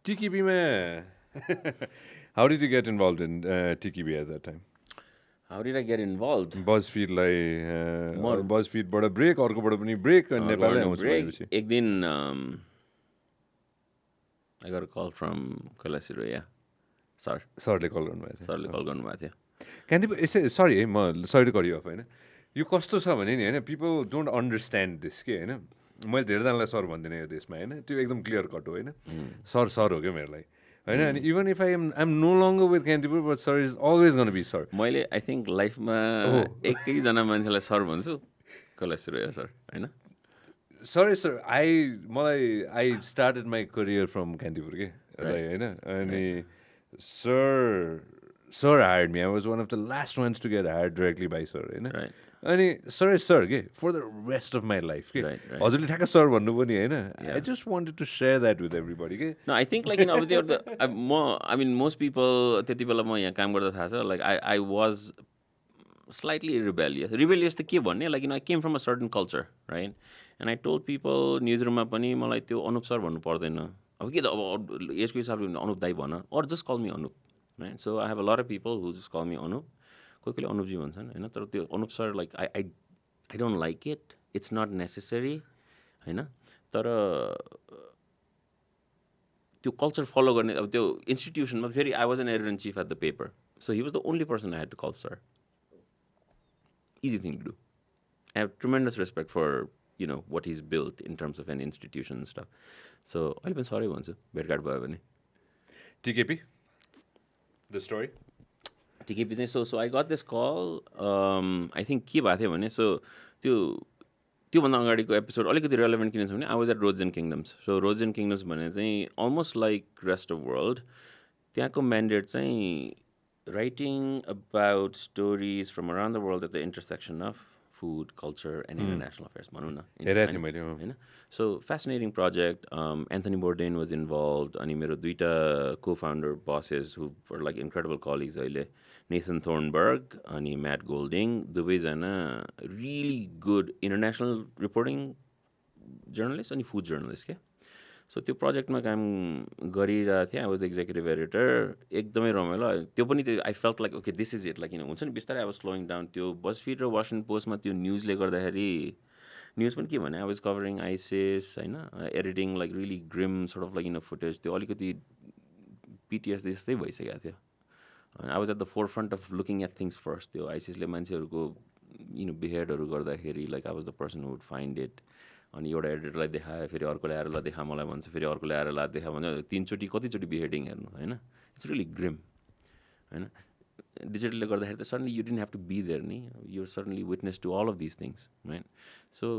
TKB, how did you get involved in TKB at that time? How did I get involved? BuzzFeed BuzzFeed बाट brake अर्कोबाट पनि brake अनि नेपालमै आउँछ भनेपछि एक दिन I got a call from Kalasiro, yeah. सरले कल गर्नुभएको थियो सरले कल गर्नुभएको थियो कान्तिपुर यसै सरी है म sorry to cut you off होइन यो कस्तो छ भने नि होइन पिपल डोन्ट अन्डरस्ट्यान्ड दिस के होइन मैले धेरैजनालाई सर भन्दिनँ यो देशमा होइन त्यो एकदम क्लियर कट हो होइन सर हो क्या मेरो लागि होइन अनि even if I'm no longer with Kantipur but sir is always gonna be sir मैले आई थिङ्क लाइफमा एकैजना मान्छेलाई सर भन्छु कलेश्वरिया सर होइन sir I started my career from Kantipur के होइन अनि sir hired me I was one of the last ones to get hired directly by sir होइन अनि सर के for the rest of my life के हजुरले ठ्याक्क सर भन्नु पनि होइन I just wanted to share that with everybody के न आई थिङ्क लाइक अब त्यो म आई मिन मोस्ट पिपल त्यति बेला म यहाँ काम गर्दा थाहा छ like I was slightly rebellious त के भन्ने like I came from a certain culture right and I told people news रुममा पनि मलाई त्यो अनुप सर भन्नु पर्दैन अब के त अब यसको हिसाबले अनुप दाई भन or just call me Anup right so I have a lot of people who just call me Anup कोही अनुपजी भन्छन् होइन तर त्यो Anup sir like I don't like it it's not necessary होइन तर त्यो कल्चर फलो गर्ने अब त्यो इन्स्टिट्युसनमा फेरि I was an editor in chief at the paper so he was the only person I had to call sir easy thing to do. I have tremendous respect for, you know, what he's built in terms of an institution and stuff. So, I've been sorry once. TKP? The story? TKP, so I got this call. I think के भएको थियो भने so त्योभन्दा अगाडिको episode अलिकति relevant किन छ भने I was at roads and kingdoms so roads and kingdoms भने चाहिँ almost like rest of world त्यहाँको म्यान्डेट चाहिँ writing about stories from around the world at the intersection of food, culture, and international affairs. So, fascinating project. Anthony Bourdain was involved. Ani mero duita co-founder bosses who were like incredible colleagues. Nathan Thornburg, ani Matt Golding. दुवैजना really good international reporting journalists अनि food journalists के. So त्यो प्रोजेक्टमा काम गरिरहेको थिएँ I was the executive editor एकदमै रमाइलो त्यो पनि त्यो I felt like okay this is it like हुन्छ नि बिस्तारै आई वाज स्लोइङ डाउन त्यो बजफिड र वासिङटन पोस्टमा त्यो न्युजले गर्दाखेरि न्युज पनि के भने आई वाज कभरिङ आइसिएस होइन editing like really grim sort of like footage त्यो अलिकति पिटिएस जस्तै भइसकेको थियो I was at the forefront of looking at things first त्यो आइसिएसले मान्छेहरूको बिहेडहरू गर्दाखेरि like I was the person would find it अनि एउटा एडिटरलाई देखायो फेरि अर्कोले आएर ल देखा मलाई भन्छ फेरि अर्कोले आएर ला देखा भन्छ तिनचोटि कतिचोटि बिहेडिङ हेर्नु होइन इट्स रियली ग्रिम होइन डिजिटलले गर्दाखेरि त suddenly you didn't have to be there नि you're suddenly witness to all of this things right so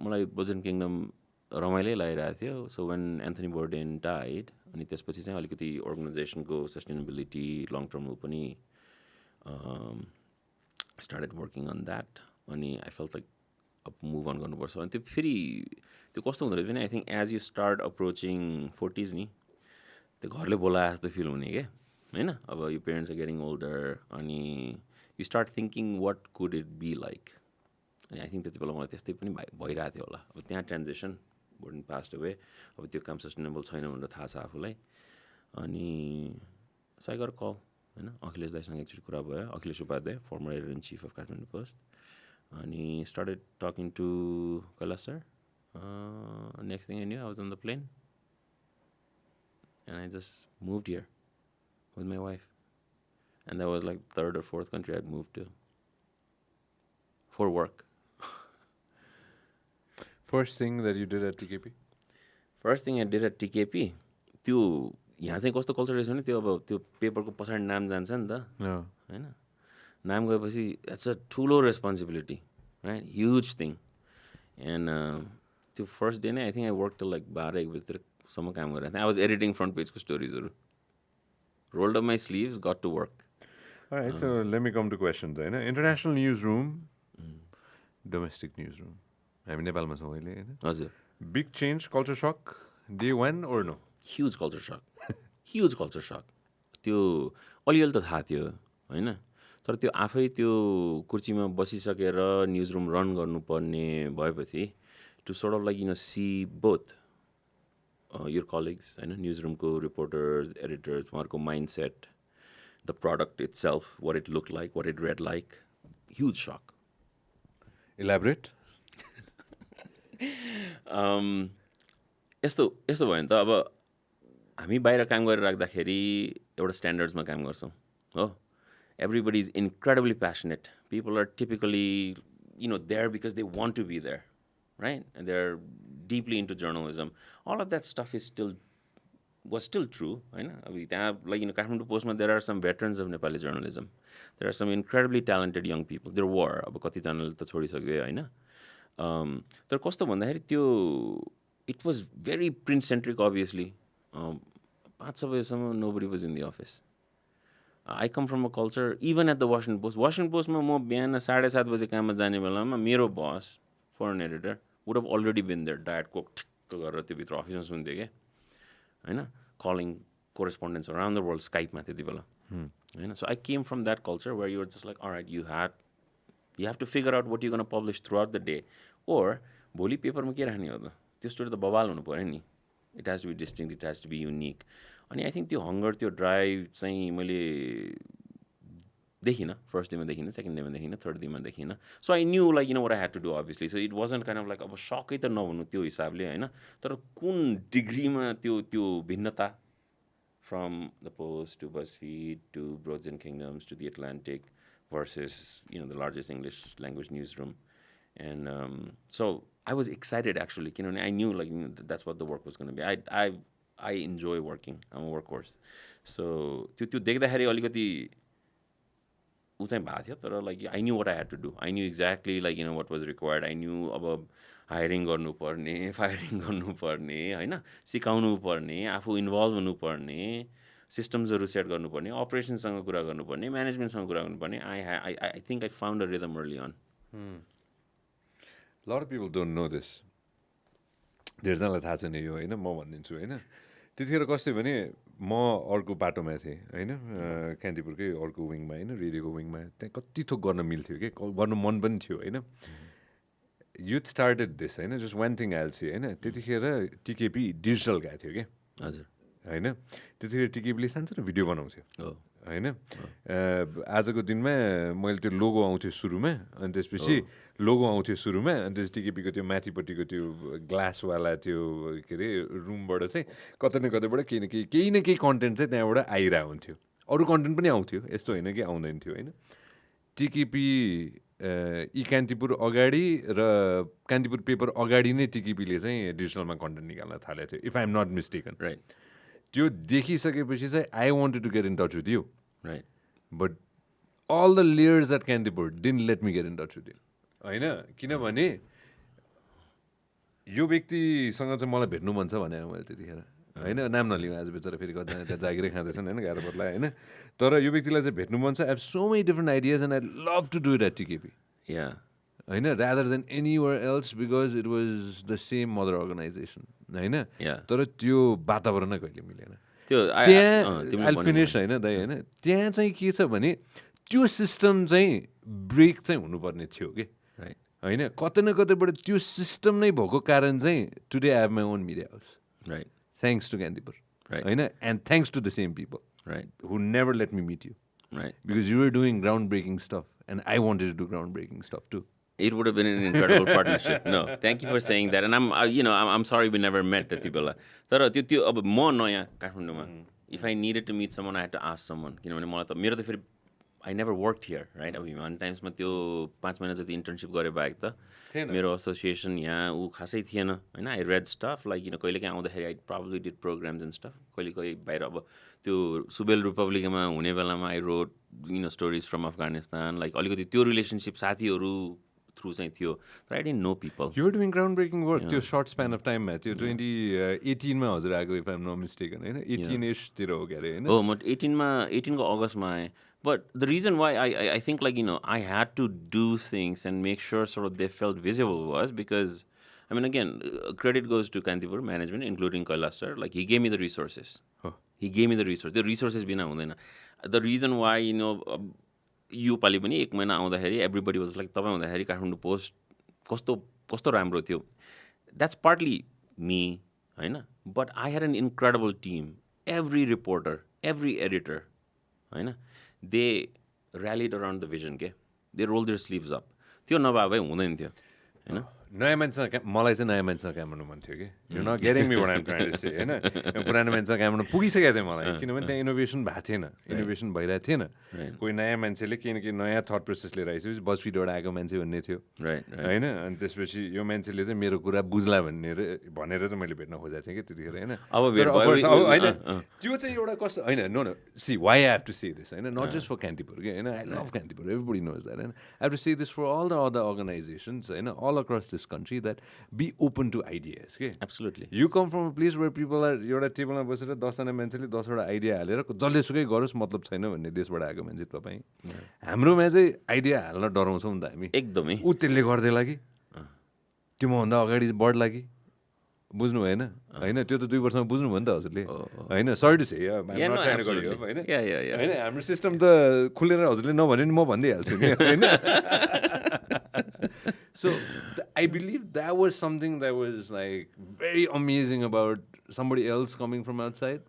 मलाई बोजन किङडम रमाइलै लागिरहेको थियो so when Anthony Bourdain died अनि त्यसपछि चाहिँ अलिकति अर्गनाइजेसनको सस्टेनेबिलिटी लङ टर्ममा पनि स्टार्टेड वर्किङ अन द्याट अनि आई फेल्ट लाइक अब मुभ अन गर्नुपर्छ अनि त्यो फेरि त्यो कस्तो हुँदो रहेछ भने I think as you start approaching 40s नि त्यो घरले बोलाए जस्तो फिल हुने क्या होइन अब you parents are getting older अनि you start thinking what could it be like अनि आई थिङ्क त्यति बेला मलाई त्यस्तै पनि भइरहेको थियो होला अब त्यहाँ ट्रान्जेक्सन बोर्डिङ पास्ट वे अब त्यो काम सस्टेनेबल छैन भनेर थाहा छ आफूलाई अनि साइगर कल होइन अखिलेश दाईसँग एकचोटि कुरा भयो Akhilesh Upadhyay former editor in chief of Kathmandu Post and he started talking to Kailash sir. Next thing I knew, I was on the plane. And I just moved here with my wife. And that was like third or fourth country I'd moved to. For work. First thing that you did at TKP? First thing I did at TKP, त्यो यहाँ चाहिँ कस्तो culture रहेछ भने त्यो अब त्यो पेपरको पछाडि नाम जान्छ नि त होइन नाम गएपछि इट्स अ ठुलो responsibility right huge thing and त्यो फर्स्ट डे नै आई थिङ्क आई वर्क त लाइक 12-1 बजीतिरसम्म काम गरेको थिएँ आई वाज एडिटिङ फ्रन्ट पेजको स्टोरिजहरू rolled off my sleeves got to work Alright, so let me come to questions. International newsroom, domestic newsroom. I mean, Nepal छौँ अहिले होइन हजुर Big change, culture shock, day one or no? Huge culture सक huge culture सक त्यो अलिअलि त थाहा थियो होइन तर त्यो आफै त्यो कुर्सीमा बसिसकेर न्युज रुम रन गर्नुपर्ने भएपछि to sort of like see both your colleagues, newsroom ko reporters, editors, uहाँहरूको mindset, the product itself, what it looked like, what it read like. Huge shock. Elaborate? यस्तो भयो नि त अब हामी बाहिर काम गरेर राख्दाखेरि एउटा स्ट्यान्डर्ड्समा काम गर्छौँ हो everybody is incredibly passionate. People are typically, there because they want to be there, right? And they're deeply into journalism. All of that stuff was still true. Like, Kathmandu Post, there are some veterans of Nepali journalism. There are some incredibly talented young people. There were. अब कतिजनाले त छोडिसक्यो होइन तर कस्तो भन्दाखेरि त्यो it was very print-centric, obviously. 5 बजेसम्म nobody was in the office. I come from a culture, even at the Washington Post. Washington Post, म बिहान 7:30 बजे काममा जाने बेलामा मेरो boss, foreign editor, would have already been there. Diet coke गरेर त्यो भित्र अफिसमा सुन्थ्यो क्या होइन calling correspondents around the world Skype मा त्यति बेला होइन so I came from that culture where you were just like, all right, you have to figure out what you're going to publish throughout the day, or भोलि पेपरमा के राख्ने हो त त्यो स्टोरी त बवाल हुनु पर्यो नि. It has to be distinct, it has to be unique. अनि आई थिङ्क त्यो हङ्गर त्यो ड्राइभ चाहिँ मैले देखिनँ. फर्स्ट डेमा देखिनँ, सेकेन्ड डेमा देखिनँ, थर्ड डेमा देखिनँ. So I knew like what I had to do obviously. So it wasn't kind of like अब सकै त नभन्नु त्यो हिसाबले होइन तर कुन डिग्रीमा त्यो भिन्नता from the Post to BuzzFeed to Broads and Kingdoms to The Atlantic versus the largest English language newsroom. And so I was excited actually. I knew like that's what the work was going to be. I enjoy working. I'm a workhorse. So त्यो देख्दाखेरि अलिकति उ चाहिँ भएको थियो तर like I knew what I had to do. I knew exactly like what was required. I knew अब hiring गर्नुपर्ने, फायरिङ गर्नुपर्ने होइन सिकाउनु पर्ने, आफू इन्भल्भ हुनुपर्ने, सिस्टम्सहरू सेट गर्नुपर्ने, अपरेसनसँग कुरा गर्नुपर्ने, म्यानेजमेन्टसँग कुरा गर्नुपर्ने. I think I found a rhythm early on. A lot of people don't know this. धेरैजनालाई थाहा छैन यो होइन म भनिदिन्छु होइन त्यतिखेर कस्तो भने म अर्को बाटोमा थिएँ होइन कान्तिपुरकै अर्को विङमा होइन रेडियोको विङमा त्यहाँ कति थोक गर्न मिल्थ्यो कि गर्नु मन पनि थियो होइन युथ स्टार्टेड दिस होइन जस्ट वान थिङ आइल्सी होइन त्यतिखेर टिकेपी डिजिटल गएको थियो कि हजुर होइन त्यतिखेर टिकेपीले सानो भिडियो बनाउँथ्यो होइन आजको दिनमा मैले त्यो लोगो आउँथ्यो सुरुमा अनि त्यसपछि लोगो आउँथ्यो सुरुमा अनि त्यस टिकेपीको त्यो माथिपट्टिको त्यो ग्लासवाला त्यो के अरे रुमबाट चाहिँ कतै न कतैबाट केही न केही कन्टेन्ट चाहिँ त्यहाँबाट आइरहेको हुन्थ्यो अरू कन्टेन्ट पनि आउँथ्यो यस्तो होइन कि आउँदैन थियो होइन टिकेपी यी कान्तिपुर अगाडि र कान्तिपुर पेपर अगाडि नै टिकेपीले चाहिँ डिजिटलमा कन्टेन्ट निकाल्न थालेको थियो if I am not mistaken right त्यो देखिसकेपछि चाहिँ I wanted to get in touch with you right but all the layers at Kantipur didn't let me get in touch with you होइन किनभने यो व्यक्तिसँग चाहिँ मलाई भेट्नु मन छ भने मैले त्यतिखेर होइन नाम नलिउँ आज बेचारा फेरि कतिजना त्यहाँ जागिरै खाँदैछन् होइन गाह्रो पर्ला होइन तर यो व्यक्तिलाई चाहिँ भेट्नु मन छ I have so many different ideas and I love to do it at TKP या होइन rather than anywhere else because it was the same mother organization होइन तर त्यो वातावरण कहिले मिलेन त्यो त्यहाँ आई फिनिस होइन दाइ होइन त्यहाँ चाहिँ के छ भने त्यो सिस्टम चाहिँ ब्रेक चाहिँ हुनुपर्ने थियो कि होइन कतै न कतैबाट त्यो सिस्टम नै भएको कारण चाहिँ today I have my own media house right thanks to Kantipur होइन and thanks to the same people right who never let me meet you right because you are doing ground breaking stuff and I wanted to do ground breaking stuff to It would have been an incredible partnership. No, thank you for saying that. And I'm sorry we never met त्यति बेला. तर त्यो अब म नयाँ काठमाडौँमा. If I needed to meet someone, I had to ask someone. किनभने मलाई त मेरो त फेरि I never worked here, right? अब हिमान टाइम्समा त्यो 5 महिना जति इन्टर्नसिप गरे बाहेक त मेरो एसोसिएसन यहाँ ऊ खासै थिएन होइन. I read stuff like कहिले काहीँ आउँदाखेरि I probably did programs and stuff. कहिले कहीँ बाहिर अब त्यो सुबेल रिपब्लिकमा हुने बेलामा I wrote stories from Afghanistan. Like अलिकति त्यो रिलेसनसिप साथीहरू थ्रु चाहिँ थियो तर I didn't know people. You are doing ground breaking work त्यो सर्ट स्प्यान अफ टाइममा त्यो 2018 हजुर आएको if I am not mistaken होइन 18-ish-तिर हो क्या अरे होइन हो म 18को अगस्तमा आएँ. But the reason why I think like I had to do things and make sure sort of they felt visible was because I mean again credit goes to Kantipur management including Kailash sir. Like he gave me the resources. He gave me the resources. The resources बिना हुँदैन. The reason why यो पालि पनि 1 महिना आउँदाखेरि everybody was like तपाईँ हुँदाखेरि Kathmandu post कस्तो राम्रो थियो. द्याट्स पार्टली मी होइन but I had an incredible team every reporter every editor होइन they rallied around the vision के they roll their sleeves up त्यो नभए भए हुँदैन थियो होइन नयाँ मान्छेसँग मलाई चाहिँ नयाँ मान्छेसँग काम गर्नु मन थियो कि you not getting me what I am trying to say होइन पुरानो मान्छेसँग काम गर्नु पुगिसकेको थियो मलाई किनभने त्यहाँ इनोभेसन भएको थिएन इनोभेसन भइरहेको थिएन कोही नयाँ मान्छेले केही न केही नयाँ थट प्रोसेस लिएर आइसकेपछि बजफिडबाट आएको मान्छे भन्ने थियो होइन अनि त्यसपछि यो मान्छेले चाहिँ मेरो कुरा बुझ्ला भनेर चाहिँ मैले भेट्न खोजेको थिएँ कि त्यतिखेर होइन होइन त्यो चाहिँ एउटा कस्तो होइन no no see why I have to say this होइन नट जस्ट फर कान्तिपुर कि होइन I love Kantipur everybody knows that होइन I have to say this for all the other organizations होइन all across this country that be open to ideas okay absolutely you come from a place where people are एउटा टेबलमा बसेर 10 जना मान्छेले 10 वटा idea हालेर जसलेसुकै गरोस् मतलब छैन भन्ने देशबाट आएको मान्छे तपाईँ हाम्रोमा चाहिँ आइडिया हाल्न डराउँछौँ नि त हामी एकदमै ऊ त्यसले गर्दैला कि त्यो मभन्दा अगाडि बढ्ला कि बुझ्नु भएन होइन त्यो त 2 वर्षमा बुझ्नु भयो नि त हजुरले होइन सरी टु से होइन होइन हाम्रो सिस्टम त खुलेर हजुरले नभने नि म भनिदिइहाल्छु नि होइन So I believe that was something that was like very amazing about somebody else coming from outside,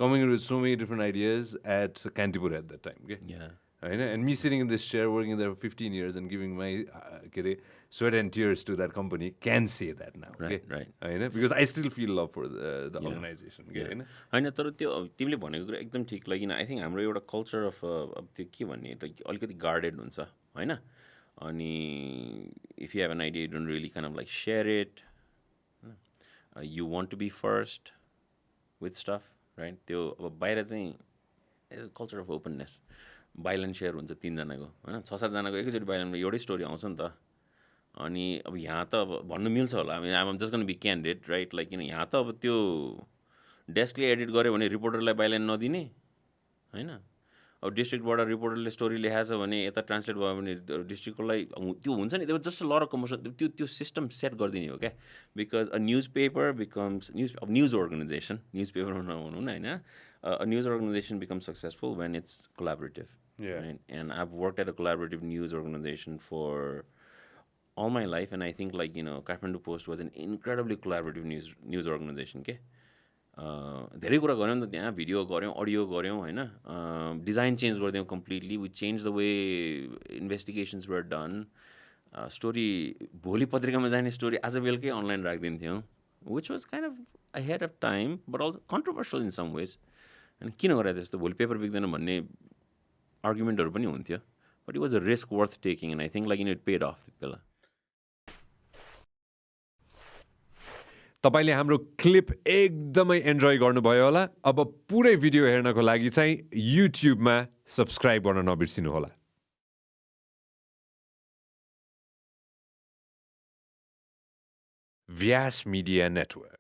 coming in with so many different ideas at Kantipur at that time. Okay? Yeah. And me sitting in this chair, working there for 15 years and giving my sweat and tears to that company can say that now. Right. Because I still feel love for the organization. होइन तर त्यो तिमीले भनेको कुरा एकदम ठिक लागि I think हाम्रो एउटा कल्चर अफ त्यो के भन्ने अलिकति गार्डेड हुन्छ होइन अनि if you have an idea, you don't really kind of like share it. You want to be first with stuff, right? त्यो अब बाहिर चाहिँ it's culture of openness. Byline share हुन्छ 3 जनाको होइन 6-7 जनाको एकैचोटि बाइलानमा एउटै स्टोरी आउँछ नि त अनि अब यहाँ त अब भन्नु मिल्छ होला I am just gonna be candidate right like किन यहाँ त अब त्यो डेस्कले एडिट गर्यो भने रिपोर्टरलाई बाइलाइन नदिने होइन अब डिस्ट्रिक्टबाट रिपोर्टरले स्टोरी लेखाएको छ भने यता ट्रान्सलेट भयो भने डिस्ट्रिक्टलाई त्यो हुन्छ नि त्यो जस्ट लर अफ कमर्सियल त्यो सिस्टम सेट गरिदिने हो क्या because a newspaper becomes news organization newspaper नभनौँ न होइन a news organization become successful when it's collaborative and I have work at a collaborative news organization for all my life and I think like Kathmandu Post was an incredibly collaborative news organization के धेरै कुरा गऱ्यौँ नि त त्यहाँ video गऱ्यौँ audio गऱ्यौँ होइन डिजाइन चेन्ज गरिदियौँ completely we change the way investigations were done story भोलि पत्रिकामा जाने स्टोरी आज बेलुकै अनलाइन राखिदिन्थ्यौँ which was kind of ahead of time but also controversial in some ways अनि किन गरायो त्यस्तो भोलि पेपर बिग्दैन भन्ने आर्गुमेन्टहरू पनि हुन्थ्यो but it was a risk worth taking and I think like it paid of बेला तपाईले हाम्रो क्लिप एकदमै एन्जोय गर्नुभयो होला अब पुरै भिडियो हेर्नको लागि चाहिँ युट्युबमा सब्स्क्राइब गर्न नबिर्सिनु होला व्यास मिडिया नेटवर्क